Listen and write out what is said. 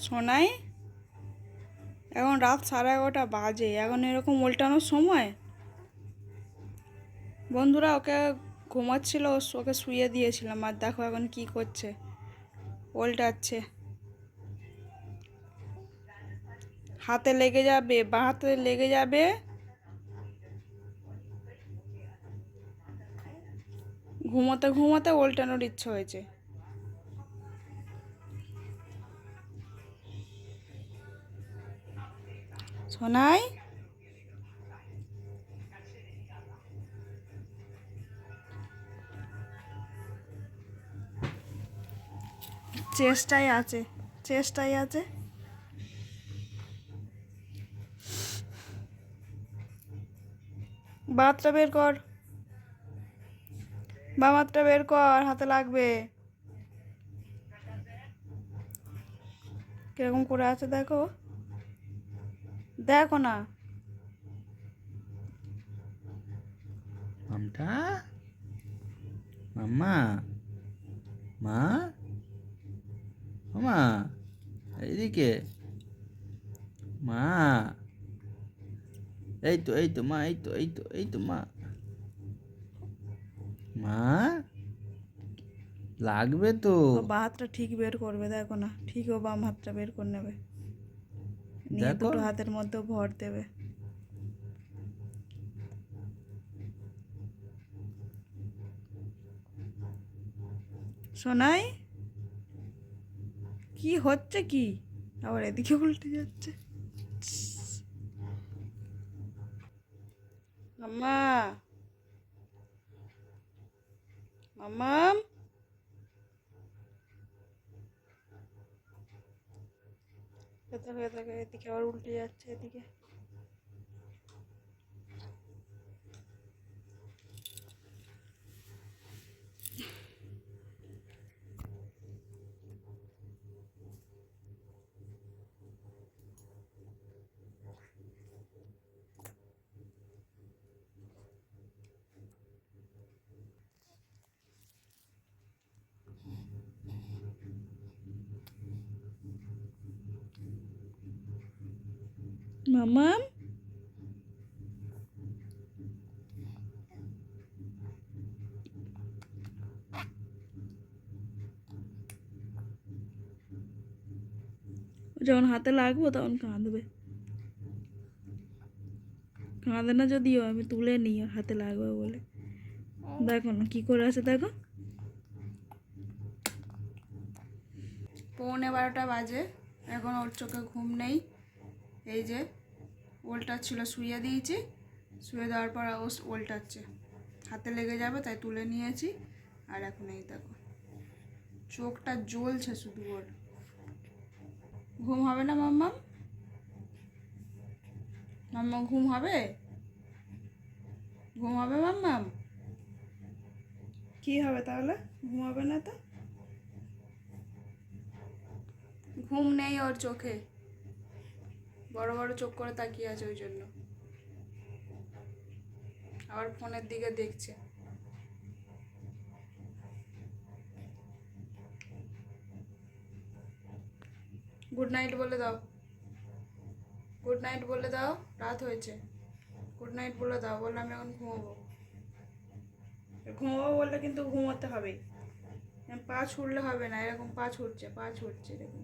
সোনাই, এখন রাত 11:30 বাজে, এখন এরকম উল্টানোর সময়? বন্ধুরা, ওকে ঘুমাচ্ছিল, ওকে শুয়ে দিয়েছিলাম, আর দেখো এখন কি করছে, উল্টাচ্ছে। হাতে লেগে যাবে, বাঁ হাতে লেগে যাবে। ঘুমোতে ঘুমোতে উল্টানোর ইচ্ছে হয়েছে। সোনাই, চেষ্টায় আছে, চেষ্টায় আছে। বাতটা বের কর, বাম হাতটা বের কর, হাতে লাগবে। কিরকম করে আছে দেখো, দেখো না। মামটা, মাম্মা, মা, মামা, এইদিকে মা, এই তো মা, এই তো মা, মা, লাগবে তো। ও বাঁ হাতটা ঠিক বের করবে, দেখো না, ঠিক ও বাম হাতটা বের করে নেবে, নিয়ে দেখো, দুটো হাতের মধ্যে ভর দেবে। সোনাই, কি হচ্ছে কি? আবার এদিকে উল্টে যাচ্ছে। মাম্মা, মাম্মাম, এদিকে আবার উল্টে যাচ্ছে, এদিকে। মাম্মাম, যখন হাতে লাগবো তখন কাঁদবে। কাঁদে না যদিও, আমি তুলে নিই ওর হাতে লাগবে বলে। দেখো না কি করে আছে, দেখো। 11:15 বাজে, এখন ওর চোখে ঘুম নেই। এই যে উল্টাচ্ছিল, শুয়ে দিয়েছি, শুয়ে দেওয়ার পর ও উল্টাচ্ছে, হাতে লেগে যাবে তাই তুলে নিয়েছি। আর এখন এই দেখো, চোখটা জ্বলছে শুধু ওর। ঘুম হবে না মাম্মাম? মাম্মাম ঘুম হবে? ঘুম হবে মাম্মাম? কি হবে তাহলে? ঘুম হবে না তো? ঘুম নেই ওর চোখে, বড় বড় চোখ করে তাকিয়ে আছে, ওই জন্য আবার ফোনের দিকে দেখছে। গুড নাইট বলে দাও, গুড নাইট বলে দাও, রাত হয়েছে। গুড নাইট বলে দাও, বললে আমি এখন ঘুমোবো। ঘুমোবো বললে কিন্তু ঘুমোতে হবে, পা ছুড়লে হবে না, এরকম পা ছুটছে, পা ছুটছে এরকম।